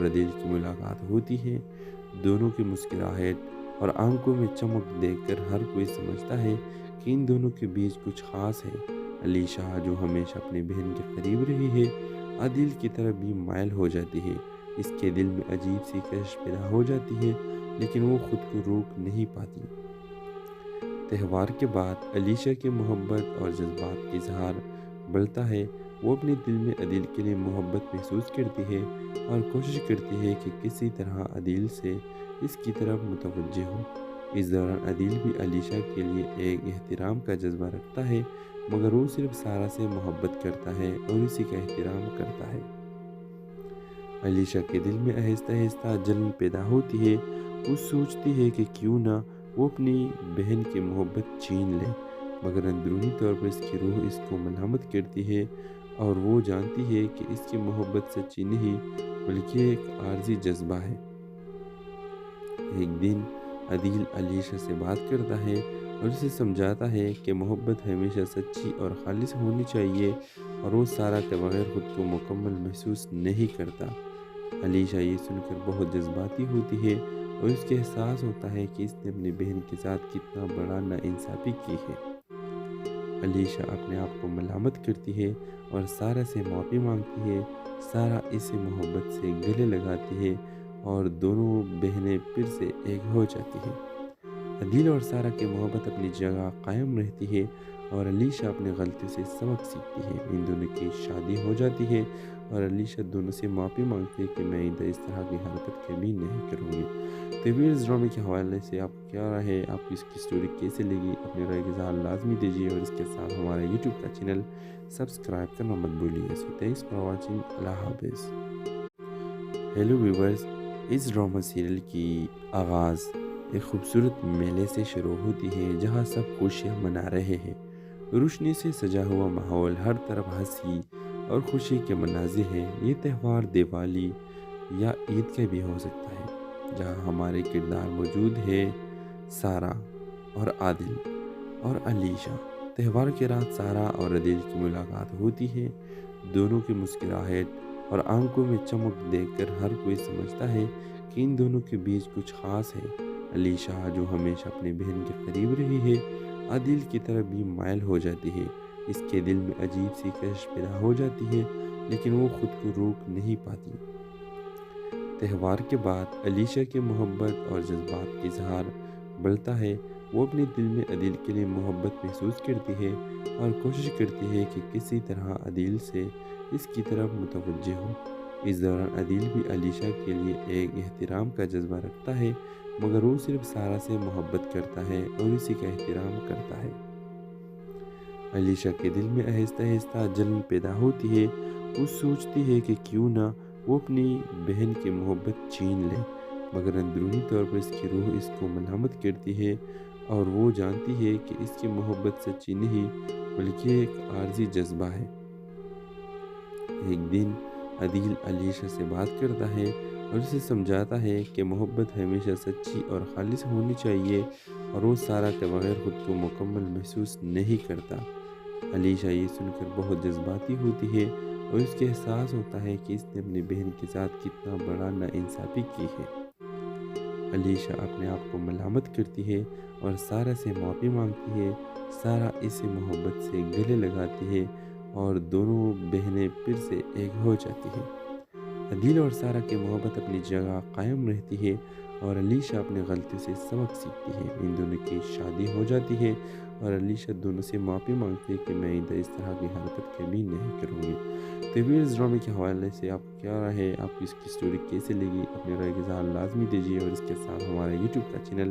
اور عدیل کی ملاقات ہوتی ہے۔ دونوں کی مسکراہٹ اور آنکھوں میں چمک دیکھ کر ہر کوئی سمجھتا ہے کہ ان دونوں کے بیچ کچھ خاص ہے۔ علیشہ جو ہمیشہ اپنی بہن کے قریب رہی ہے، عدیل کی طرف بھی مائل ہو جاتی ہے۔ اس کے دل میں عجیب سی کشش پیدا ہو جاتی ہے، لیکن وہ خود کو روک نہیں پاتی۔ تہوار کے بعد علیشہ کی محبت اور جذبات کا اظہار بڑھتا ہے۔ وہ اپنے دل میں عدیل کے لیے محبت محسوس کرتی ہے اور کوشش کرتی ہے کہ کسی طرح عدیل سے اس کی طرف متوجہ ہو۔ اس دوران عدیل بھی علیشہ کے لیے ایک احترام کا جذبہ رکھتا ہے، مگر وہ صرف سارہ سے محبت کرتا ہے اور اسی کا احترام کرتا ہے۔ علیشہ کے دل میں آہستہ آہستہ جلن پیدا ہوتی ہے۔ وہ سوچتی ہے کہ کیوں نہ وہ اپنی بہن کی محبت چھین لے، مگر اندرونی طور پر اس کی روح اس کو ملامت کرتی ہے اور وہ جانتی ہے کہ اس کی محبت سچی نہیں بلکہ ایک عارضی جذبہ ہے۔ ایک دن عدیل علیشہ سے بات کرتا ہے اور اسے سمجھاتا ہے کہ محبت ہمیشہ سچی اور خالص ہونی چاہیے اور وہ سارہ کے بغیر خود کو مکمل محسوس نہیں کرتا۔ علیشہ یہ سن کر بہت جذباتی ہوتی ہے اور اس کے احساس ہوتا ہے کہ اس نے اپنی بہن کے ساتھ کتنا بڑا ناانصافی کی ہے۔ علیشہ اپنے آپ کو ملامت کرتی ہے اور سارہ سے معافی مانگتی ہے۔ سارہ اسے محبت سے گلے لگاتی ہے اور دونوں بہنیں پھر سے ایک ہو جاتی ہیں۔ عدیل اور سارہ کی محبت اپنی جگہ قائم رہتی ہے اور علیشہ اپنی غلطی سے سبق سیکھتی ہے۔ ان دونوں کی شادی ہو جاتی ہے اور علیشہ دونوں سے معافی مانگتی ہے کہ میں آئندہ اس طرح کی حرکت کبھی نہیں کروں گی۔ تو ویئرز ڈرامے کے حوالے سے آپ کیا رائے ہے؟ آپ کو اس کی سٹوری کیسے لگی؟ اپنی رائے کا اظہار لازمی دیجیے اور اس کے ساتھ ہمارے یوٹیوب کا چینل سبسکرائب کرنا مت بھولیے۔ سو تھینکس فار واچنگ۔ اللہ حافظ۔ ہیلو ویورز، اس ڈرامہ سیریل کی آغاز ایک خوبصورت میلے سے شروع ہوتی ہے جہاں سب خوشیاں منا رہے ہیں۔ روشنی سے سجا ہوا ماحول، ہر طرف ہنسی اور خوشی کے مناظر ہیں۔ یہ تہوار دیوالی یا عید کا بھی ہو سکتا ہے، جہاں ہمارے کردار موجود ہیں سارہ اور عادل اور علیشہ۔ تہوار کی رات سارہ اور عدیل کی ملاقات ہوتی ہے۔ دونوں کی مسکراہٹ اور آنکھوں میں چمک دیکھ کر ہر کوئی سمجھتا ہے کہ ان دونوں کے بیچ کچھ خاص ہے۔ علیشہ جو ہمیشہ اپنی بہن کے قریب رہی ہے، عدیل کی طرف بھی مائل ہو جاتی ہے۔ اس کے دل میں عجیب سی کشش پیدا ہو جاتی ہے، لیکن وہ خود کو روک نہیں پاتی۔ تہوار کے بعد علیشہ کی محبت اور جذبات کا اظہار بڑھتا ہے۔ وہ اپنے دل میں عدیل کے لیے محبت محسوس کرتی ہے اور کوشش کرتی ہے کہ کسی طرح عدیل سے اس کی طرف متوجہ ہو۔ اس دوران عدیل بھی علیشہ کے لیے ایک احترام کا جذبہ رکھتا ہے، مگر وہ صرف سارہ سے محبت کرتا ہے اور اسی کا احترام کرتا ہے۔ علیشہ کے دل میں آہستہ آہستہ جلن پیدا ہوتی ہے۔ وہ سوچتی ہے کہ کیوں نہ وہ اپنی بہن کی محبت چھین لے، مگر اندرونی طور پر اس کی روح اس کو ملامت کرتی ہے اور وہ جانتی ہے کہ اس کی محبت سچی نہیں بلکہ ایک عارضی جذبہ ہے۔ ایک دن عدیل علیشہ سے بات کرتا ہے اور اسے سمجھاتا ہے کہ محبت ہمیشہ سچی اور خالص ہونی چاہیے اور وہ سارہ کے بغیر خود کو مکمل محسوس نہیں کرتا۔ علیشہ یہ سن کر بہت جذباتی ہوتی ہے اور اس کے احساس ہوتا ہے کہ اس نے اپنی بہن کے ساتھ کتنا بڑا ناانصافی کی ہے۔ علیشہ اپنے آپ کو ملامت کرتی ہے اور سارہ سے معافی مانگتی ہے۔ سارہ اسے محبت سے گلے لگاتی ہے اور دونوں بہنیں پھر سے ایک ہو جاتی ہیں۔ عدیل اور سارہ کی محبت اپنی جگہ قائم رہتی ہے اور علیشہ اپنی غلطی سے سبق سیکھتی ہے۔ ان دونوں کی شادی ہو جاتی ہے اور علیشہ دونوں سے معافی مانگتی ہے کہ میں آئندہ اس طرح کی حرکت کبھی نہیں کروں گی۔ تو ویئرز ڈرامے کے حوالے سے آپ کیا رائے ہے؟ آپ کو اس کی سٹوری کیسے لگی؟ اپنی رائے کا اظہار لازمی دیجیے اور اس کے ساتھ ہمارے یوٹیوب کا چینل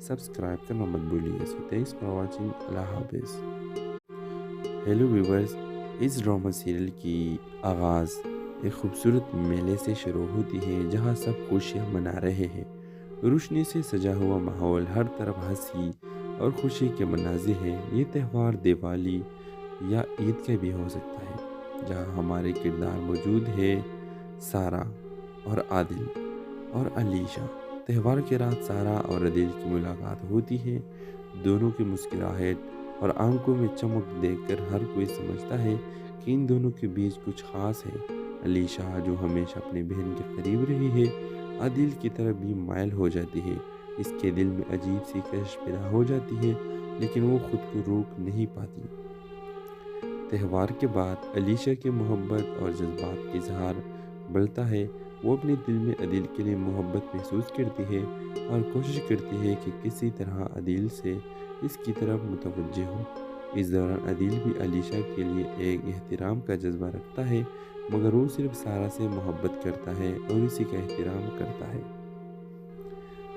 سبسکرائب کرنا مت بھولیے۔ سو تھینکس فار واچنگ۔ اللہ حافظ۔ ہیلو ویورز، اس ڈرامہ سیریل کی آغاز ایک خوبصورت میلے سے شروع ہوتی ہے جہاں سب خوشیاں منا رہے ہیں۔ روشنی سے سجا ہوا ماحول، ہر طرف ہنسی اور خوشی کے مناظر ہیں۔ یہ تہوار دیوالی یا عید کا بھی ہو سکتا ہے، جہاں ہمارے کردار موجود ہیں سارہ اور عادل اور علیشہ۔ تہوار کی رات سارہ اور عدیل کی ملاقات ہوتی ہے۔ دونوں کی مسکراہٹ اور آنکھوں میں چمک دیکھ کر ہر کوئی سمجھتا ہے کہ ان دونوں کے بیچ کچھ خاص ہے۔ علیشہ جو ہمیشہ اپنی بہن کے قریب رہی ہے عادل کی طرف بھی مائل ہو جاتی ہے۔ اس کے دل میں عجیب سی کشش پیدا ہو جاتی ہے لیکن وہ خود کو روک نہیں پاتی۔ تہوار کے بعد علیشہ کی محبت اور جذبات کا اظہار بڑھتا ہے۔ وہ اپنے دل میں عادل کے لیے محبت محسوس کرتی ہے اور کوشش کرتی ہے کہ کسی طرح عادل سے اس کی طرف متوجہ ہو۔ اس دوران عادل بھی علیشہ کے لیے ایک احترام کا جذبہ رکھتا ہے، مگر وہ صرف سارہ سے محبت کرتا ہے اور اسی کا احترام کرتا ہے۔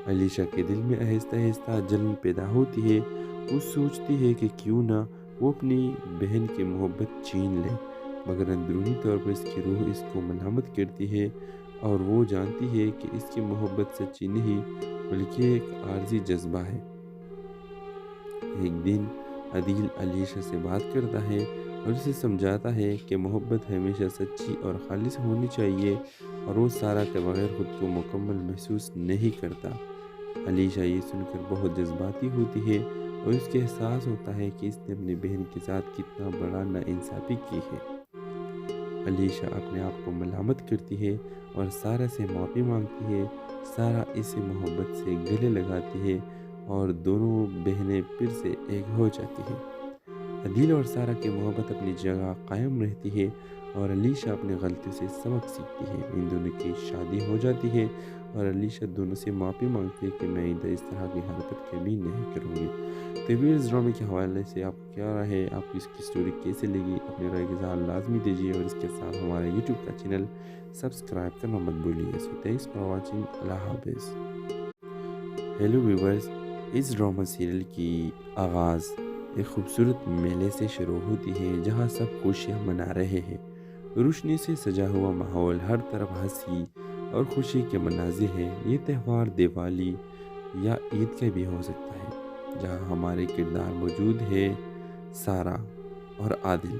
علیشہ کے دل میں آہستہ آہستہ جلن پیدا ہوتی ہے۔ وہ سوچتی ہے کہ کیوں نہ وہ اپنی بہن کی محبت چھین لے، مگر اندرونی طور پر اس کی روح اس کو ملامت کرتی ہے اور وہ جانتی ہے کہ اس کی محبت سچی نہیں بلکہ ایک عارضی جذبہ ہے۔ ایک دن عادل علیشہ سے بات کرتا ہے اور اسے سمجھاتا ہے کہ محبت ہمیشہ سچی اور خالص ہونی چاہیے اور وہ سارہ کے بغیر خود کو مکمل محسوس نہیں کرتا۔ علیشہ یہ سن کر بہت جذباتی ہوتی ہے اور اس کے احساس ہوتا ہے کہ اس نے اپنی بہن کے ساتھ کتنا بڑا ناانصافی کی ہے۔ علیشہ اپنے آپ کو ملامت کرتی ہے اور سارہ سے معافی مانگتی ہے۔ سارہ اسے محبت سے گلے لگاتی ہے اور دونوں بہنیں پھر سے ایک ہو جاتی ہیں۔ عادل اور سارہ کی محبت اپنی جگہ قائم رہتی ہے اور علیشہ اپنی غلطیوں سے سبق سیکھتی ہے۔ ان دونوں کی شادی ہو جاتی ہے اور علیشہ دونوں سے معافی مانگتی ہے کہ میں آئندہ اس طرح کی حرکت کبھی نہیں کروں گی۔ تو اس ڈرامے کے حوالے سے آپ کیا رائے ہے؟ آپ کو اس کی سٹوری کیسے لگی؟ اپنے رائے کا اظہار لازمی دیجیے اور اس کے ساتھ ہمارے یوٹیوب کا چینل سبسکرائب کرنا مت بھولیے۔ سو تھینکس فار واچنگ۔ اللہ حافظ۔ ہیلو ویورز، اس ڈرامہ سیریل کی آغاز ایک خوبصورت میلے سے شروع ہوتی ہے جہاں سب خوشیاں منا رہے ہیں۔ روشنی سے سجا ہوا ماحول، ہر طرف ہنسی اور خوشی کے مناظر ہیں۔ یہ تہوار دیوالی یا عید کا بھی ہو سکتا ہے جہاں ہمارے کردار موجود ہیں سارہ اور عادل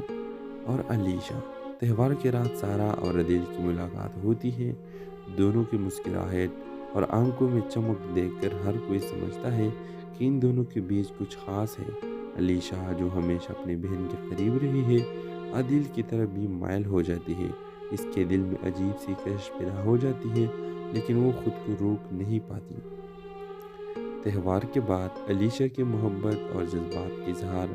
اور علیشہ۔ تہوار کی رات سارہ اور عادل کی ملاقات ہوتی ہے۔ دونوں کی مسکراہٹ اور آنکھوں میں چمک دیکھ کر ہر کوئی سمجھتا ہے کہ ان دونوں کے بیچ کچھ خاص ہے۔ علیشہ جو ہمیشہ اپنی بہن کے قریب رہی ہے عادل کی طرف بھی مائل ہو جاتی ہے۔ اس کے دل میں عجیب سی کشش پیدا ہو جاتی ہے لیکن وہ خود کو روک نہیں پاتی۔ تہوار کے بعد علیشہ کی محبت اور جذبات کا اظہار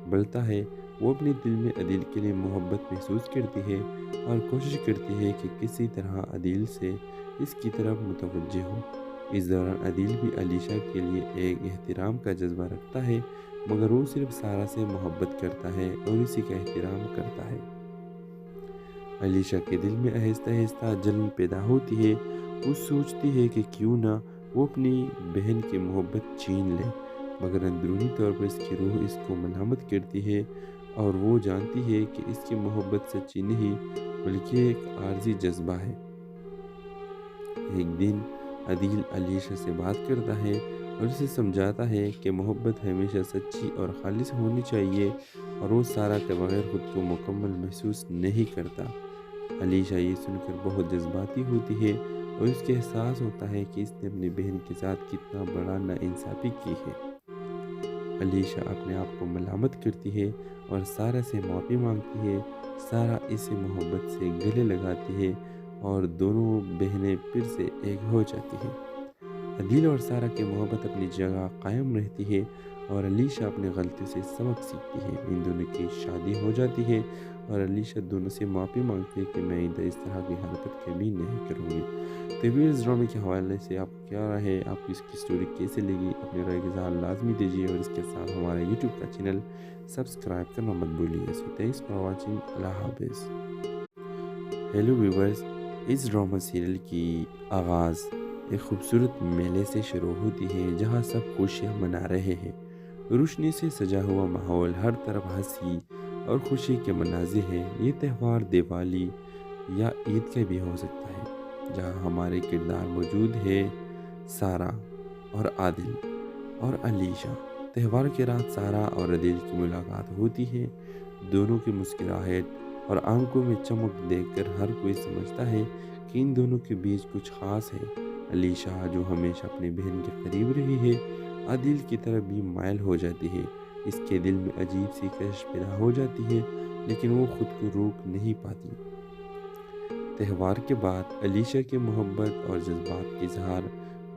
بڑھتا ہے۔ وہ اپنے دل میں عادل کے لیے محبت محسوس کرتی ہے اور کوشش کرتی ہے کہ کسی طرح عادل سے اس کی طرف متوجہ ہو۔ اس دوران عادل بھی علیشہ کے لیے ایک احترام کا جذبہ رکھتا ہے، مگر وہ صرف سارہ سے محبت کرتا ہے اور اسی کا احترام کرتا ہے۔ علیشہ کے دل میں آہستہ آہستہ جلن پیدا ہوتی ہے۔ وہ سوچتی ہے کہ کیوں نہ وہ اپنی بہن کی محبت چھین لے، مگر اندرونی طور پر اس کی روح اس کو ملامت کرتی ہے اور وہ جانتی ہے کہ اس کی محبت سچی نہیں بلکہ ایک عارضی جذبہ ہے۔ ایک دن عادل علیشہ سے بات کرتا ہے اور اسے سمجھاتا ہے کہ محبت ہمیشہ سچی اور خالص ہونی چاہیے اور وہ سارہ کے بغیر خود کو مکمل محسوس نہیں کرتا۔ علیشہ یہ سن کر بہت جذباتی ہوتی ہے اور اس کے احساس ہوتا ہے کہ اس نے اپنی بہن کے ساتھ کتنا بڑا ناانصافی کی ہے۔ علیشہ اپنے آپ کو ملامت کرتی ہے اور سارہ سے معافی مانگتی ہے۔ سارہ اسے محبت سے گلے لگاتی ہے اور دونوں بہنیں پھر سے ایک ہو جاتی ہیں۔ عادل اور سارہ کی محبت اپنی جگہ قائم رہتی ہے اور علیشہ اپنی غلطیوں سے سبق سیکھتی ہے۔ ان دونوں کی شادی ہو جاتی ہے اور علیشہ دونوں سے معافی مانگتی ہے کہ میں آئندہ اس طرح کی حرکت کبھی نہیں کروں گی۔ تو اس ڈرامے کے حوالے سے آپ کیا رائے ہے؟ آپ کو اس کی سٹوری کیسے لگی؟ اپنے رائے کا اظہار لازمی دیجیے اور اس کے ساتھ ہمارے یوٹیوب کا چینل سبسکرائب کرنا مت بھولیے۔ سو تھینکس فار واچنگ۔ اللہ حافظ۔ ہیلو ویورز، اس ڈرامہ سیریل کی آغاز ایک خوبصورت میلے سے شروع ہوتی ہے جہاں سب خوشیاں منا رہے ہیں۔ روشنی سے سجا ہوا ماحول، ہر طرف ہنسی اور خوشی کے مناظر ہیں۔ یہ تہوار دیوالی یا عید کا بھی ہو سکتا ہے جہاں ہمارے کردار موجود ہیں سارہ اور عادل اور علیشہ۔ تہوار کی رات سارہ اور عادل کی ملاقات ہوتی ہے۔ دونوں کی مسکراہٹ اور آنکھوں میں چمک دیکھ کر ہر کوئی سمجھتا ہے کہ ان دونوں کے بیچ کچھ خاص ہے۔ علیشہ جو ہمیشہ اپنی بہن کے قریب رہی ہے عادل کی طرف بھی مائل ہو جاتی ہے۔ اس کے دل میں عجیب سی کشش پیدا ہو جاتی ہے لیکن وہ خود کو روک نہیں پاتی۔ تہوار کے بعد علیشہ کی محبت اور جذبات کا اظہار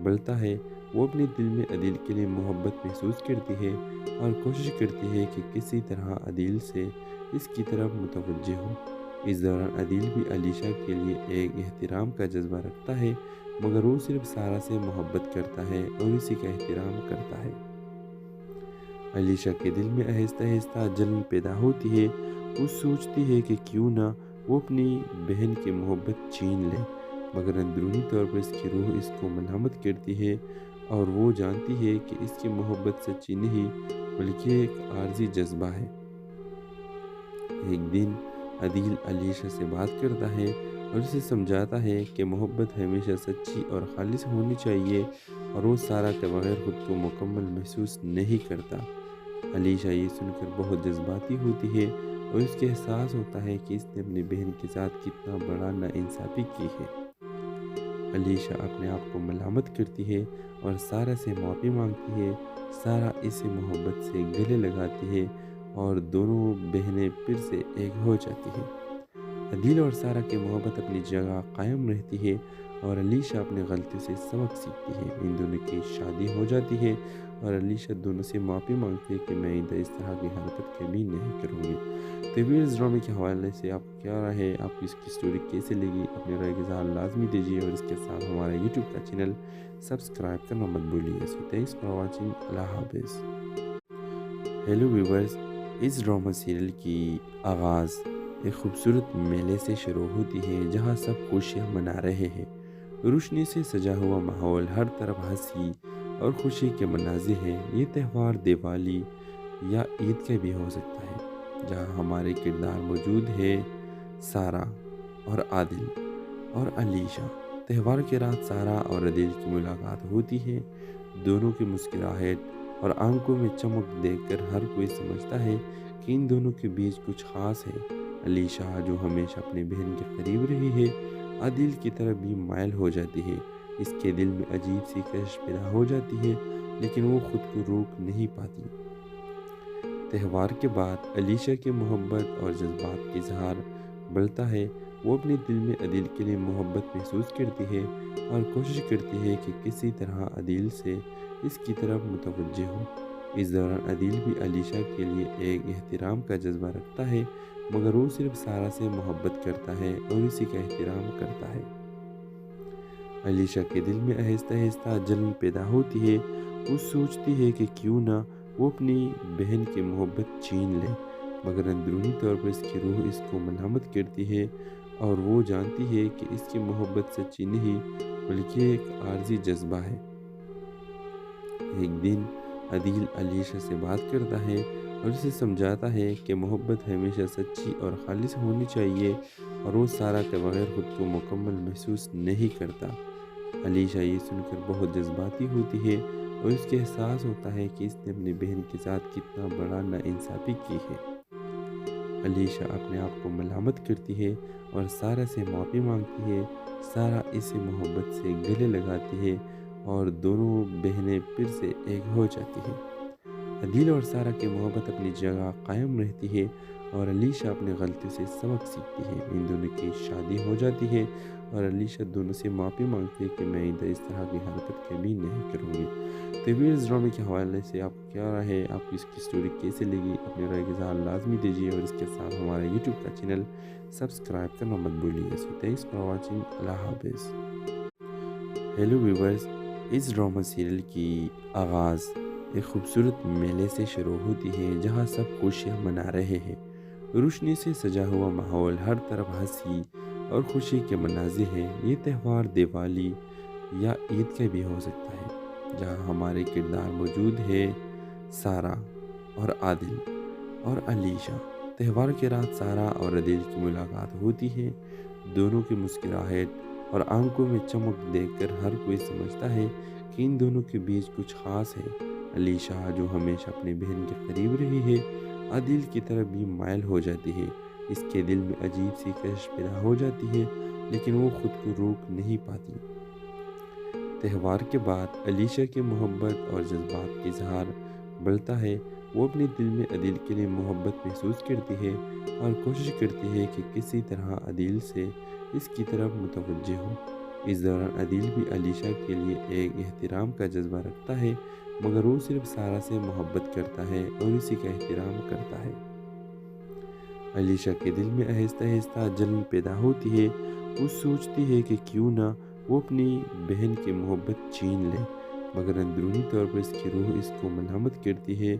بڑھتا ہے۔ وہ اپنے دل میں عدیل کے لیے محبت محسوس کرتی ہے اور کوشش کرتی ہے کہ کسی طرح عدیل سے اس کی طرف متوجہ ہو۔ اس دوران عدیل بھی علیشہ کے لیے ایک احترام کا جذبہ رکھتا ہے، مگر وہ صرف سارہ سے محبت کرتا ہے اور اسی کا احترام کرتا ہے۔ علیشہ کے دل میں آہستہ آہستہ جلن پیدا ہوتی ہے۔ وہ سوچتی ہے کہ کیوں نہ وہ اپنی بہن کی محبت چھین لے، مگر اندرونی طور پر اس کی روح اس کو ملامت کرتی ہے اور وہ جانتی ہے کہ اس کی محبت سچی نہیں بلکہ ایک عارضی جذبہ ہے۔ ایک دن عدیل علیشہ سے بات کرتا ہے اور اسے سمجھاتا ہے کہ محبت ہمیشہ سچی اور خالص ہونی چاہیے اور وہ سارہ کے بغیر خود کو مکمل محسوس نہیں کرتا۔ علیشہ یہ سن کر بہت جذباتی ہوتی ہے اور اس کے احساس ہوتا ہے کہ اس نے اپنی بہن کے ساتھ کتنا بڑا ناانصافی کی ہے۔ علیشہ اپنے آپ کو ملامت کرتی ہے اور سارہ سے معافی مانگتی ہے۔ سارہ اسے محبت سے گلے لگاتی ہے اور دونوں بہنیں پھر سے ایک ہو جاتی ہیں۔ عدیل اور سارہ کی محبت اپنی جگہ قائم رہتی ہے اور علیشہ اپنی غلطی سے سبق سیکھتی ہے۔ ان دونوں کی شادی ہو جاتی ہے اور علیشہ دونوں سے معافی مانگتی ہے کہ میں آئندہ اس طرح کی حرکت کبھی نہیں کروں گی۔ تو اس ڈرامے کے حوالے سے آپ کیا رائے ہے؟ آپ کو اس کی سٹوری کیسے لگی؟ اپنے رائے کا اظہار لازمی دیجیے اور اس کے ساتھ ہمارا یوٹیوب کا چینل سبسکرائب کرنا مت بھولیے۔ سو تھینکس فار واچنگ۔ اللہ حافظ۔ ہیلو ویورز، اس ڈرامہ سیریل کی آغاز ایک خوبصورت میلے سے شروع ہوتی ہے جہاں سب خوشیاں منا رہے ہیں۔ روشنی سے سجا ہوا ماحول، ہر طرف ہنسی اور خوشی کے مناظر ہیں۔ یہ تہوار دیوالی یا عید کا بھی ہو سکتا ہے، جہاں ہمارے کردار موجود ہیں سارہ اور عادل اور علیشہ۔ تہوار کی رات سارہ اور عادل کی ملاقات ہوتی ہے۔ دونوں کی مسکراہٹ اور آنکھوں میں چمک دیکھ کر ہر کوئی سمجھتا ہے کہ ان دونوں کے بیچ کچھ خاص ہے۔ علیشہ جو ہمیشہ اپنی بہن کے قریب رہی ہے، عادل کی طرف بھی مائل ہو جاتی ہے۔ اس کے دل میں عجیب سی کشش پیدا ہو جاتی ہے، لیکن وہ خود کو روک نہیں پاتی۔ تہوار کے بعد علیشہ کی محبت اور جذبات کا اظہار بڑھتا ہے۔ وہ اپنے دل میں عدیل کے لیے محبت محسوس کرتی ہے اور کوشش کرتی ہے کہ کسی طرح عدیل سے اس کی طرف متوجہ ہو۔ اس دوران عدیل بھی علیشہ کے لیے ایک احترام کا جذبہ رکھتا ہے، مگر وہ صرف سارہ سے محبت کرتا ہے اور اسی کا احترام کرتا ہے۔ علیشہ کے دل میں آہستہ آہستہ جلن پیدا ہوتی ہے۔ وہ سوچتی ہے کہ کیوں نہ وہ اپنی بہن کی محبت چھین لے، مگر اندرونی طور پر اس کی روح اس کو ملامت کرتی ہے اور وہ جانتی ہے کہ اس کی محبت سچی نہیں بلکہ ایک عارضی جذبہ ہے۔ ایک دن عدیل علیشہ سے بات کرتا ہے اور اسے سمجھاتا ہے کہ محبت ہمیشہ سچی اور خالص ہونی چاہیے اور وہ سارہ کے بغیر خود کو مکمل محسوس نہیں کرتا۔ علیشہ یہ سن کر بہت جذباتی ہوتی ہے اور اس کے احساس ہوتا ہے کہ اس نے اپنی بہن کے ساتھ کتنا بڑا ناانصافی کی ہے۔ علیشہ اپنے آپ کو ملامت کرتی ہے اور سارہ سے معافی مانگتی ہے۔ سارہ اسے محبت سے گلے لگاتی ہے اور دونوں بہنیں پھر سے ایک ہو جاتی ہیں۔ عدیل اور سارہ کی محبت اپنی جگہ قائم رہتی ہے اور علیشہ اپنی غلطی سے سبق سیکھتی ہے۔ ان دونوں کی شادی ہو جاتی ہے اور علیشہ دونوں سے معافی مانگتی ہے کہ میں آئندہ اس طرح کی حرکت کبھی نہیں کروں گی۔ تو اس ڈرامے کے حوالے سے آپ کیا رائے ہے؟ آپ کو اس کی سٹوری کیسے لگی؟ اپنے رائے کا اظہار لازمی دیجیے اور اس کے ساتھ ہمارا یوٹیوب کا چینل سبسکرائب کرنا مت بھولیے۔ سو تھینکس فار واچنگ۔ اللہ حافظ۔ ہیلو ویورز، اس ڈرامہ سیریل کی آغاز ایک خوبصورت میلے سے شروع ہوتی ہے جہاں سب خوشیاں منا رہے ہیں۔ روشنی سے سجا ہوا ماحول، ہر طرف ہنسی اور خوشی کے مناظر ہیں۔ یہ تہوار دیوالی یا عید کا بھی ہو سکتا ہے، جہاں ہمارے کردار موجود ہیں سارہ اور عادل اور علیشہ۔ تہوار کی رات سارہ اور عادل کی ملاقات ہوتی ہے۔ دونوں کی مسکراہٹ اور آنکھوں میں چمک دیکھ کر ہر کوئی سمجھتا ہے کہ ان دونوں کے بیچ کچھ خاص ہے۔ علیشہ جو ہمیشہ اپنی بہن کے قریب رہی ہے، عادل کی طرف بھی مائل ہو جاتی ہے۔ اس کے دل میں عجیب سی کشش پیدا ہو جاتی ہے، لیکن وہ خود کو روک نہیں پاتی۔ تہوار کے بعد علیشہ کی محبت اور جذبات کا اظہار بڑھتا ہے۔ وہ اپنے دل میں عدیل کے لیے محبت محسوس کرتی ہے اور کوشش کرتی ہے کہ کسی طرح عدیل سے اس کی طرف متوجہ ہو۔ اس دوران عدیل بھی علیشہ کے لیے ایک احترام کا جذبہ رکھتا ہے، مگر وہ صرف سارہ سے محبت کرتا ہے اور اسی کا احترام کرتا ہے۔ علیشہ کے دل میں آہستہ آہستہ جلن پیدا ہوتی ہے۔ وہ سوچتی ہے کہ کیوں نہ وہ اپنی بہن کی محبت چھین لے، مگر اندرونی طور پر اس کی روح اس کو ملامت کرتی ہے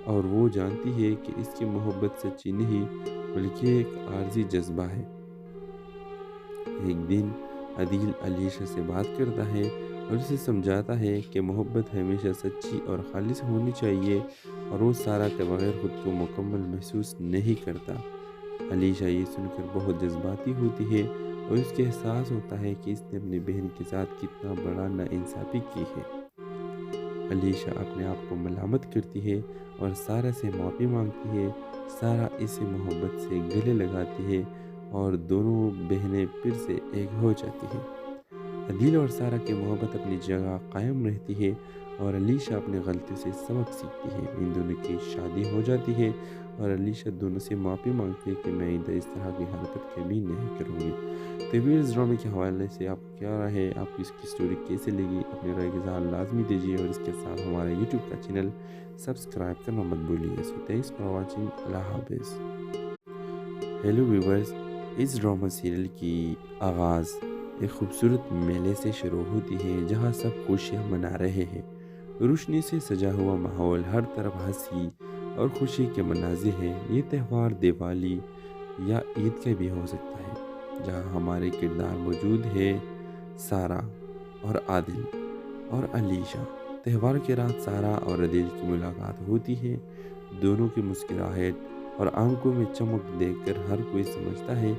اور وہ جانتی ہے کہ اس کی محبت سچی نہیں بلکہ ایک عارضی جذبہ ہے۔ ایک دن عدیل علیشہ سے بات کرتا ہے اور اسے سمجھاتا ہے کہ محبت ہمیشہ سچی اور خالص ہونی چاہیے اور وہ سارہ کے بغیر خود کو مکمل محسوس نہیں کرتا۔ علیشہ یہ سن کر بہت جذباتی ہوتی ہے اور اس کے احساس ہوتا ہے کہ اس نے اپنی بہن کے ساتھ کتنا بڑا ناانصافی کی ہے۔ علیشہ اپنے آپ کو ملامت کرتی ہے اور سارہ سے معافی مانگتی ہے۔ سارہ اسے محبت سے گلے لگاتی ہے اور دونوں بہنیں پھر سے ایک ہو جاتی ہیں۔ عدیل اور سارہ کی محبت اپنی جگہ قائم رہتی ہے اور علیشہ اپنی غلطی سے سبق سیکھتی ہے۔ ان دونوں کی شادی ہو جاتی ہے اور علیشہ دونوں سے معافی مانگتی ہے کہ میں آئندہ اس طرح کی حرکت کبھی نہیں کروں گی۔ تو ویئرز ڈرامے کے حوالے سے آپ کیا رائے ہے؟ آپ کو اس کی سٹوری کیسے لگی؟ اپنے رائے کا اظہار لازمی دیجیے اور اس کے ساتھ ہمارے یوٹیوب کا چینل سبسکرائب کرنا مت بھولیے۔ سو تھینکس فار واچنگ۔ اللہ حافظ۔ ہیلو ویورز، اس ڈرامہ سیریل کی آغاز ایک خوبصورت میلے سے شروع ہوتی ہے جہاں سب خوشیاں منا رہے ہیں۔ روشنی سے سجا ہوا ماحول، ہر طرف ہنسی اور خوشی کے مناظر ہیں۔ یہ تہوار دیوالی یا عید کا بھی ہو سکتا ہے، جہاں ہمارے کردار موجود ہیں سارہ اور عادل اور علیشہ۔ تہوار کے رات سارہ اور عادل کی ملاقات ہوتی ہے۔ دونوں کی مسکراہٹ اور آنکھوں میں چمک دیکھ کر ہر کوئی سمجھتا ہے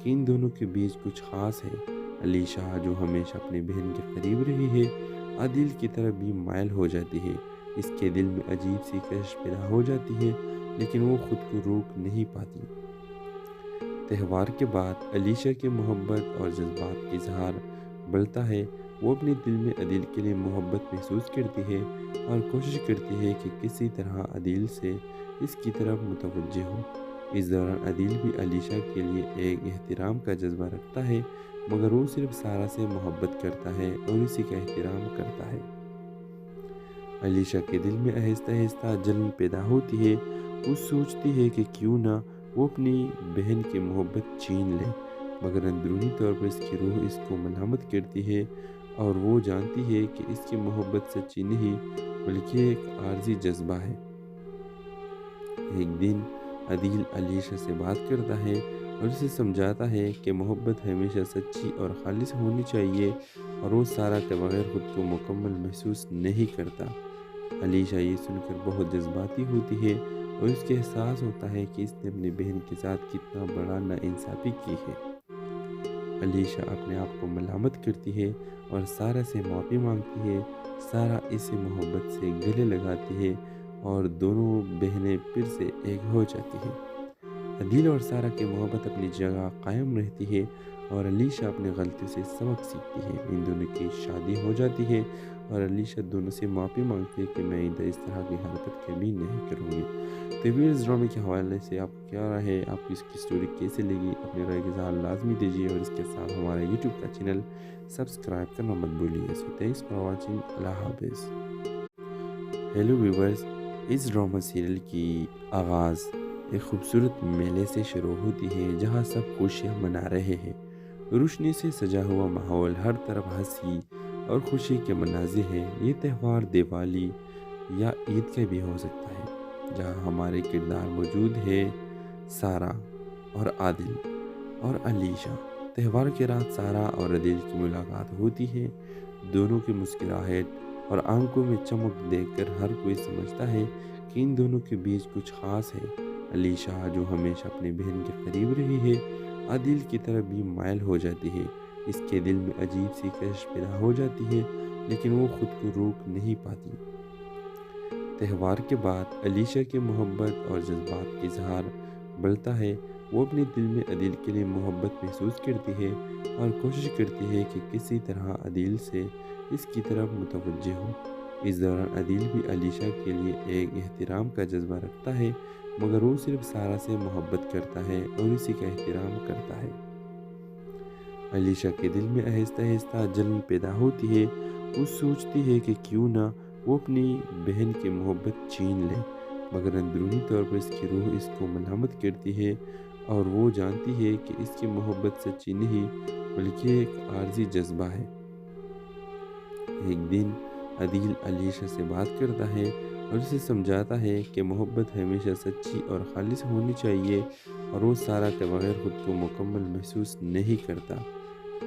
کہ ان دونوں کے بیچ کچھ خاص ہے۔ علیشہ جو ہمیشہ اپنی بہن کے قریب رہی ہے، عادل کی طرف بھی مائل ہو جاتی ہے۔ اس کے دل میں عجیب سی کشش پیدا ہو جاتی ہے، لیکن وہ خود کو روک نہیں پاتی۔ تہوار کے بعد علیشہ کی محبت اور جذبات کا اظہار بڑھتا ہے۔ وہ اپنے دل میں عادل کے لیے محبت محسوس کرتی ہے اور کوشش کرتی ہے کہ کسی طرح عادل سے اس کی طرف متوجہ ہو۔ اس دوران عادل بھی علیشہ کے لیے ایک احترام کا جذبہ رکھتا ہے، مگر وہ صرف سارہ سے محبت کرتا ہے اور اسی کا احترام کرتا ہے۔ علیشہ کے دل میں آہستہ آہستہ جلن پیدا ہوتی ہے۔ وہ سوچتی ہے کہ کیوں نہ وہ اپنی بہن کی محبت چھین لے، مگر اندرونی طور پر اس کی روح اس کو ملامت کرتی ہے اور وہ جانتی ہے کہ اس کی محبت سچی نہیں بلکہ ایک عارضی جذبہ ہے۔ ایک دن عادل علیشہ سے بات کرتا ہے اور اسے سمجھاتا ہے کہ محبت ہمیشہ سچی اور خالص ہونی چاہیے اور وہ سارہ کے بغیر خود کو مکمل محسوس نہیں کرتا۔ علیشہ یہ سن کر بہت جذباتی ہوتی ہے اور اس کے احساس ہوتا ہے کہ اس نے اپنی بہن کے ساتھ کتنا بڑا ناانصافی کی ہے۔ علیشہ اپنے آپ کو ملامت کرتی ہے اور سارہ سے معافی مانگتی ہے۔ سارہ اسے محبت سے گلے لگاتی ہے اور دونوں بہنیں پھر سے ایک ہو جاتی ہیں۔ عادل اور سارہ کی محبت اپنی جگہ قائم رہتی ہے اور علیشہ اپنی غلطی سے سبق سیکھتی ہے۔ ان دونوں کی شادی ہو جاتی ہے اور علیشہ دونوں سے معافی مانگتی ہے کہ میں آئندہ اس طرح کی حرکت کبھی نہیں کروں گی۔ تو ویئرز ڈرامے کے حوالے سے آپ کیا رائے ہے؟ آپ کو اس کی سٹوری کیسے لگی؟ اپنے رائے کا اظہار لازمی دیجیے اور اس کے ساتھ ہمارے یوٹیوب کا چینل سبسکرائب کرنا مت بھولیے۔ سو تھینکس فار واچنگ۔ اللہ حافظ۔ ہیلو ویورز، اس ڈرامہ سیریل کی آغاز ایک خوبصورت میلے سے شروع ہوتی ہے جہاں سب خوشیاں منا رہے ہیں۔ روشنی سے سجا ہوا ماحول، ہر طرف ہنسی اور خوشی کے مناظر ہیں۔ یہ تہوار دیوالی یا عید کا بھی ہو سکتا ہے، جہاں ہمارے کردار موجود ہیں سارہ اور عادل اور علیشہ۔ تہوار کے رات سارہ اور عادل کی ملاقات ہوتی ہے۔ دونوں کی مسکراہٹ اور آنکھوں میں چمک دیکھ کر ہر کوئی سمجھتا ہے کہ ان دونوں کے بیچ کچھ خاص ہے۔ علیشہ جو ہمیشہ اپنی بہن کے قریب رہی ہے، عادل کی طرف بھی مائل ہو جاتی ہے۔ اس کے دل میں عجیب سی کشش پیدا ہو جاتی ہے، لیکن وہ خود کو روک نہیں پاتی۔ تہوار کے بعد علیشہ کی محبت اور جذبات کا اظہار بڑھتا ہے۔ وہ اپنے دل میں عادل کے لیے محبت محسوس کرتی ہے اور کوشش کرتی ہے کہ کسی طرح عادل سے اس کی طرف متوجہ ہو۔ اس دوران عدیل بھی علیشہ کے لیے ایک احترام کا جذبہ رکھتا ہے، مگر وہ صرف سارہ سے محبت کرتا ہے اور اسی کا احترام کرتا ہے۔ علیشہ کے دل میں آہستہ آہستہ جلن پیدا ہوتی ہے۔ وہ سوچتی ہے کہ کیوں نہ وہ اپنی بہن کی محبت چھین لے، مگر اندرونی طور پر اس کی روح اس کو ملامت کرتی ہے اور وہ جانتی ہے کہ اس کی محبت سچی نہیں بلکہ ایک عارضی جذبہ ہے۔ ایک دن عدیل علیشہ سے بات کرتا ہے اور اسے سمجھاتا ہے کہ محبت ہمیشہ سچی اور خالص ہونی چاہیے اور وہ سارہ کے بغیر خود کو مکمل محسوس نہیں کرتا۔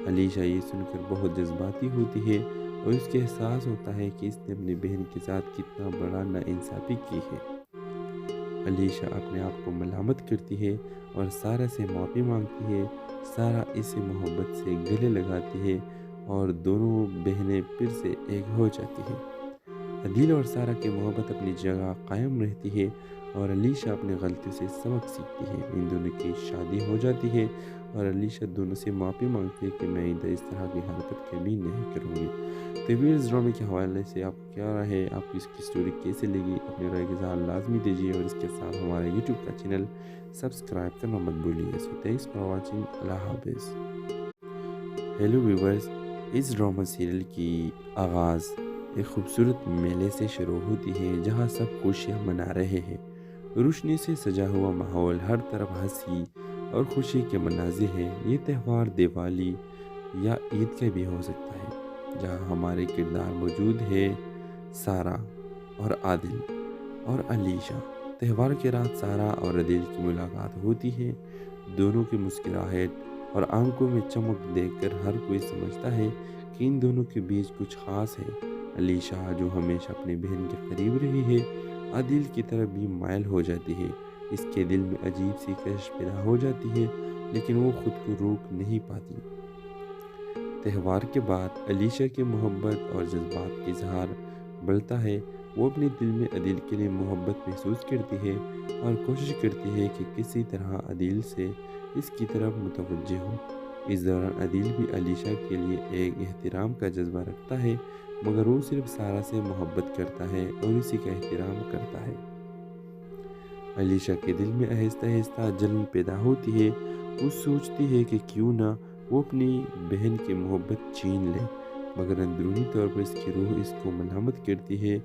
علیشہ یہ سن کر بہت جذباتی ہوتی ہے اور اس کے احساس ہوتا ہے کہ اس نے اپنی بہن کے ساتھ کتنا بڑا ناانصافی کی ہے۔ علیشہ اپنے آپ کو ملامت کرتی ہے اور سارہ سے معافی مانگتی ہے۔ سارہ اسے محبت سے گلے لگاتی ہے اور دونوں بہنیں پھر سے ایک ہو جاتی ہیں۔ عدیل اور سارہ کی محبت اپنی جگہ قائم رہتی ہے اور علیشہ اپنی غلطی سے سبق سیکھتی ہے۔ ان دونوں کی شادی ہو جاتی ہے اور علیشہ دونوں سے معافی مانگتی ہے کہ میں آئندہ اس طرح کی حرکت کبھی نہیں کروں گی۔ تو ویئرز ڈرامے کے حوالے سے آپ کیا رائے ہے؟ آپ کو اس کی سٹوری کیسے لگی؟ اپنے رائے کا اظہار لازمی دیجیے اور اس کے ساتھ ہمارا یوٹیوب کا چینل سبسکرائب کرنا مت بھولیے۔ سو تھینکس فار واچنگ۔ اللہ حافظ۔ ہیلو ویورز، اس ڈرامہ سیریل کی آغاز ایک خوبصورت میلے سے شروع ہوتی ہے جہاں سب خوشیاں منا رہے ہیں۔ روشنی سے سجا ہوا ماحول، ہر طرف ہنسی اور خوشی کے مناظر ہیں۔ یہ تہوار دیوالی یا عید کا بھی ہو سکتا ہے، جہاں ہمارے کردار موجود ہیں سارہ اور عادل اور علیشہ۔ تہوار کے رات سارہ اور عادل کی ملاقات ہوتی ہے۔ دونوں کی مسکراہٹ اور آنکھوں میں چمک دیکھ کر ہر کوئی سمجھتا ہے کہ ان دونوں کے بیچ کچھ خاص ہے۔ علیشہ جو ہمیشہ اپنی بہن کے قریب رہی ہے، عادل کی طرف بھی مائل ہو جاتی ہے۔ اس کے دل میں عجیب سی کشش پیدا ہو جاتی ہے، لیکن وہ خود کو روک نہیں پاتی۔ تہوار کے بعد علیشہ کی محبت اور جذبات کا اظہار بڑھتا ہے۔ وہ اپنے دل میں عادل کے لیے محبت محسوس کرتی ہے اور کوشش کرتی ہے کہ کسی طرح عادل سے اس کی طرف متوجہ ہو۔ اس دوران عادل بھی علیشہ کے لیے ایک احترام کا جذبہ رکھتا ہے، مگر وہ صرف سارہ سے محبت کرتا ہے اور اسی کا احترام کرتا ہے۔ علیشہ کے دل میں آہستہ آہستہ جلن پیدا ہوتی ہے۔ وہ سوچتی ہے کہ کیوں نہ وہ اپنی بہن کی محبت چھین لے، مگر اندرونی طور پر اس کی روح اس کو ملامت کرتی ہے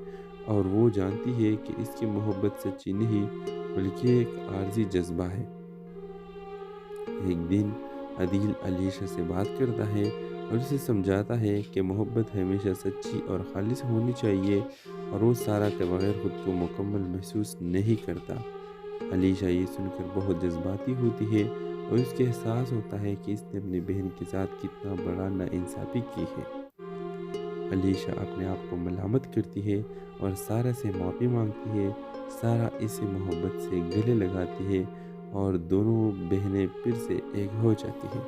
اور وہ جانتی ہے کہ اس کی محبت سچی نہیں بلکہ ایک عارضی جذبہ ہے۔ ایک دن عدیل علیشہ سے بات کرتا ہے اور اسے سمجھاتا ہے کہ محبت ہمیشہ سچی اور خالص ہونی چاہیے اور وہ سارہ کے بغیر خود کو مکمل محسوس نہیں کرتا۔ علیشہ یہ سن کر بہت جذباتی ہوتی ہے اور اس کے احساس ہوتا ہے کہ اس نے اپنی بہن کے ساتھ کتنا بڑا ناانصافی کی ہے۔ علیشہ اپنے آپ کو ملامت کرتی ہے اور سارہ سے معافی مانگتی ہے۔ سارہ اسے محبت سے گلے لگاتی ہے اور دونوں بہنیں پھر سے ایک ہو جاتی ہیں۔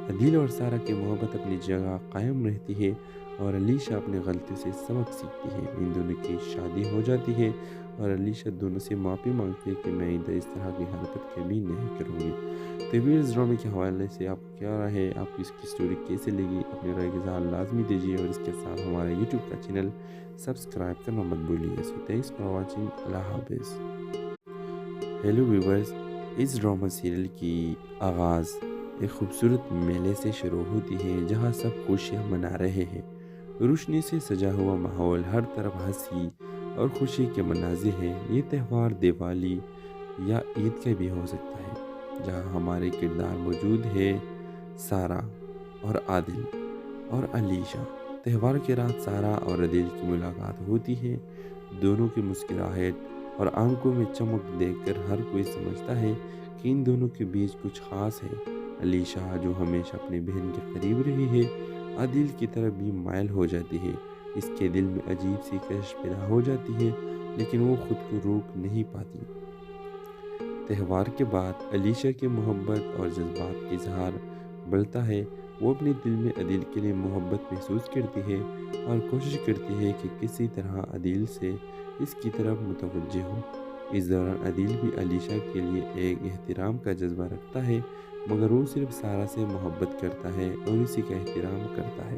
عدیل اور سارہ کی محبت اپنی جگہ قائم رہتی ہے اور علیشہ اپنی غلطی سے سبق سیکھتی ہے۔ ان دونوں کی شادی ہو جاتی ہے اور علیشہ دونوں سے معافی مانگتی ہے کہ میں آئندہ اس طرح کی حرکت کبھی نہیں کروں گی۔ تو ویئرز ڈرامے کے حوالے سے آپ کیا رائے ہے؟ آپ کو اس کی سٹوری کیسے لگی؟ اپنے رائے کا اظہار لازمی دیجیے اور اس کے ساتھ ہمارا یوٹیوب کا چینل سبسکرائب کرنا مت بھولیے۔ سو تھینکس فار واچنگ۔ اللہ حافظ۔ ہیلو ویورز، اس ڈرامہ سیریل کی آغاز ایک خوبصورت میلے سے شروع ہوتی ہے جہاں سب خوشیاں منا رہے ہیں۔ روشنی سے سجا ہوا ماحول، ہر طرف ہنسی اور خوشی کے مناظر ہیں۔ یہ تہوار دیوالی یا عید کا بھی ہو سکتا ہے، جہاں ہمارے کردار موجود ہیں سارہ اور عادل اور علیشہ۔ تہوار کے رات سارہ اور عادل کی ملاقات ہوتی ہے۔ دونوں کی مسکراہٹ اور آنکھوں میں چمک دیکھ کر ہر کوئی سمجھتا ہے کہ ان دونوں کے بیچ کچھ خاص ہے۔ علیشہ جو ہمیشہ اپنی بہن کے قریب رہی ہے، عادل کی طرف بھی مائل ہو جاتی ہے۔ اس کے دل میں عجیب سی کشش پیدا ہو جاتی ہے، لیکن وہ خود کو روک نہیں پاتی۔ تہوار کے بعد علیشہ کی محبت اور جذبات کا اظہار بڑھتا ہے۔ وہ اپنے دل میں عادل کے لیے محبت محسوس کرتی ہے اور کوشش کرتی ہے کہ کسی طرح عادل سے اس کی طرف متوجہ ہو۔ اس دوران عادل بھی علیشہ کے لیے ایک احترام کا جذبہ رکھتا ہے، مگر وہ صرف سارہ سے محبت کرتا ہے اور اسی کا احترام کرتا ہے۔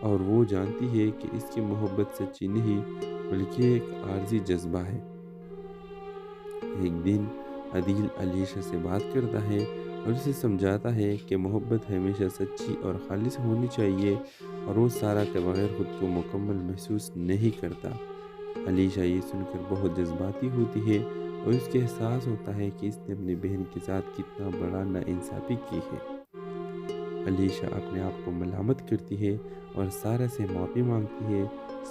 اور وہ جانتی ہے کہ اس کی محبت سچی نہیں بلکہ ایک عارضی جذبہ ہے۔ ایک دن عدیل علیشہ سے بات کرتا ہے اور اسے سمجھاتا ہے کہ محبت ہمیشہ سچی اور خالص ہونی چاہیے اور وہ سارا کے بغیر خود کو مکمل محسوس نہیں کرتا۔ علیشہ یہ سن کر بہت جذباتی ہوتی ہے اور اس کے احساس ہوتا ہے کہ اس نے اپنی بہن کے ساتھ کتنا بڑا ناانصافی کی ہے۔ علیشہ اپنے آپ کو ملامت کرتی ہے اور سارا سے معافی مانگتی ہے۔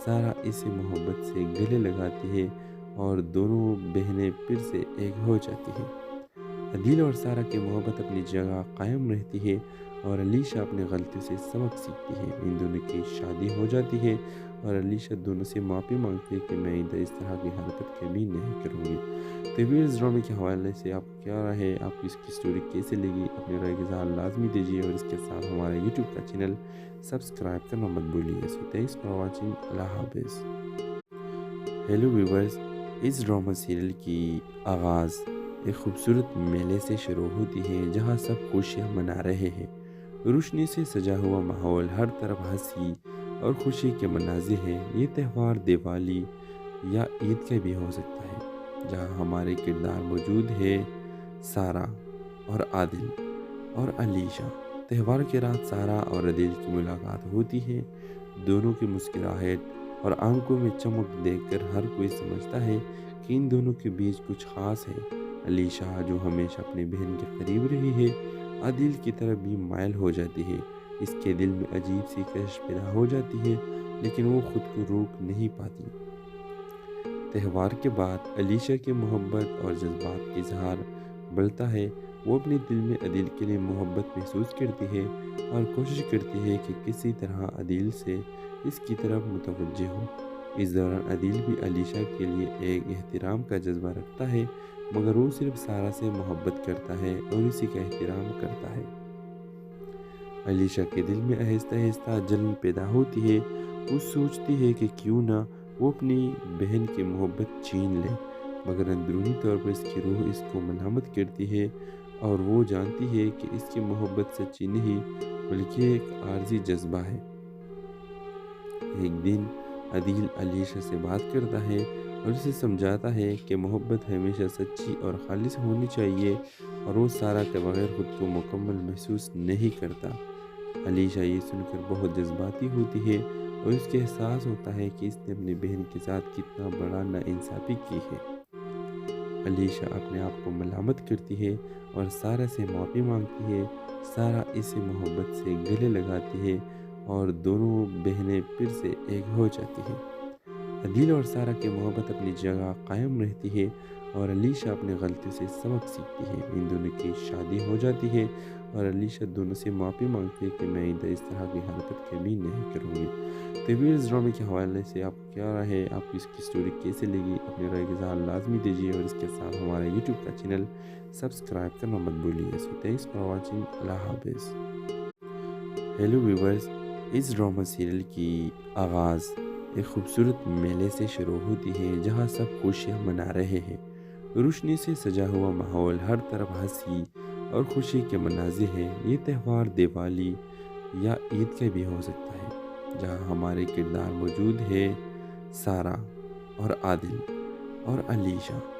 سارا اسے محبت سے گلے لگاتی ہے اور دونوں بہنیں پھر سے ایک ہو جاتی ہیں۔ عدیل اور سارا کی محبت اپنی جگہ قائم رہتی ہے اور علیشہ اپنی غلطی سے سبق سیکھتی ہے۔ ان دونوں کی شادی ہو جاتی ہے اور علیشہ دونوں سے معافی مانگتی ہے کہ میں آئندہ اس طرح کی حرکت کبھی نہیں کروں گی۔ تو ویئرز ڈرامے کے حوالے سے آپ کیا رائے ہے، آپ کو اس کی سٹوری کیسے لگی، اپنے رائے کا اظہار لازمی دیجیے اور اس کے ساتھ ہمارا یوٹیوب کا چینل سبسکرائب کرنا مت بھولیے۔ سو تھینکس فار واچنگ، اللہ حافظ۔ ہیلو ویورز، اس ڈرامہ سیریل کی آغاز ایک خوبصورت میلے سے شروع ہوتی ہے جہاں سب خوشیاں منا رہے ہیں۔ روشنی سے سجا ہوا ماحول، ہر طرف ہنسی اور خوشی کے مناظر ہیں۔ یہ تہوار دیوالی یا عید کا بھی ہو سکتا ہے، جہاں ہمارے کردار موجود ہے سارا اور عادل اور علیشہ۔ تہوار کے رات سارا اور عادل کی ملاقات ہوتی ہے۔ دونوں کی مسکراہٹ اور آنکھوں میں چمک دیکھ کر ہر کوئی سمجھتا ہے کہ ان دونوں کے بیچ کچھ خاص ہے۔ علیشہ جو ہمیشہ اپنی بہن کے قریب رہی ہے، عادل کی طرف بھی مائل ہو جاتی ہے۔ اس کے دل میں عجیب سی کشش پیدا ہو جاتی ہے لیکن وہ خود کو روک نہیں پاتی۔ تہوار کے بعد علیشہ کی محبت اور جذبات کا اظہار بڑھتا ہے۔ وہ اپنے دل میں عادل کے لیے محبت محسوس کرتی ہے اور کوشش کرتی ہے کہ کسی طرح عادل سے اس کی طرف متوجہ ہو۔ اس دوران عادل بھی علیشہ کے لیے ایک احترام کا جذبہ رکھتا ہے، مگر وہ صرف سارا سے محبت کرتا ہے اور اسی کا احترام کرتا ہے۔ علیشہ کے دل میں آہستہ آہستہ جلن پیدا ہوتی ہے۔ وہ سوچتی ہے کہ کیوں نہ وہ اپنی بہن کی محبت چھین لے، مگر اندرونی طور پر اس کی روح اس کو ملامت کرتی ہے اور وہ جانتی ہے کہ اس کی محبت سچی نہیں بلکہ ایک عارضی جذبہ ہے۔ ایک دن عدیل علیشہ سے بات کرتا ہے اور اسے سمجھاتا ہے کہ محبت ہمیشہ سچی اور خالص ہونی چاہیے اور وہ سارا کے بغیر خود کو مکمل محسوس نہیں کرتا۔ علیشہ یہ سن کر بہت جذباتی ہوتی ہے اور اس کے احساس ہوتا ہے کہ اس نے اپنی بہن کے ساتھ کتنا بڑا ناانصافی کی ہے۔ علیشہ اپنے آپ کو ملامت کرتی ہے اور سارا سے معافی مانگتی ہے۔ سارا اسے محبت سے گلے لگاتی ہے اور دونوں بہنیں پھر سے ایک ہو جاتی ہیں۔ عدیل اور سارا کی محبت اپنی جگہ قائم رہتی ہے اور علیشہ اپنی غلطی سے سبق سیکھتی ہے۔ ان دونوں کی شادی ہو جاتی ہے اور علیشہ دونوں سے معافی مانگتی ہے کہ میں آئندہ اس طرح کی حرکت کبھی نہیں کروں گی۔ تو ویئرز ڈرامے کے حوالے سے آپ کیا رائے ہے، آپ کو اس کی سٹوری کیسے لگی، اپنے رائے کا اظہار لازمی دیجیے اور اس کے ساتھ ہمارا یوٹیوب کا چینل سبسکرائب کرنا مت بھولیے۔ سو تھینکس فار واچنگ، اللہ حافظ۔ ہیلو ویورز، اس ڈرامہ سیریل کی آغاز ایک خوبصورت میلے سے شروع ہوتی ہے جہاں سب خوشیاں منا رہے ہیں۔ روشنی سے سجا ہوا ماحول، ہر طرف ہنسی اور خوشی کے مناظر ہیں۔ یہ تہوار دیوالی یا عید کا بھی ہو سکتا ہے، جہاں ہمارے کردار موجود ہے سارا اور عادل اور علیشہ۔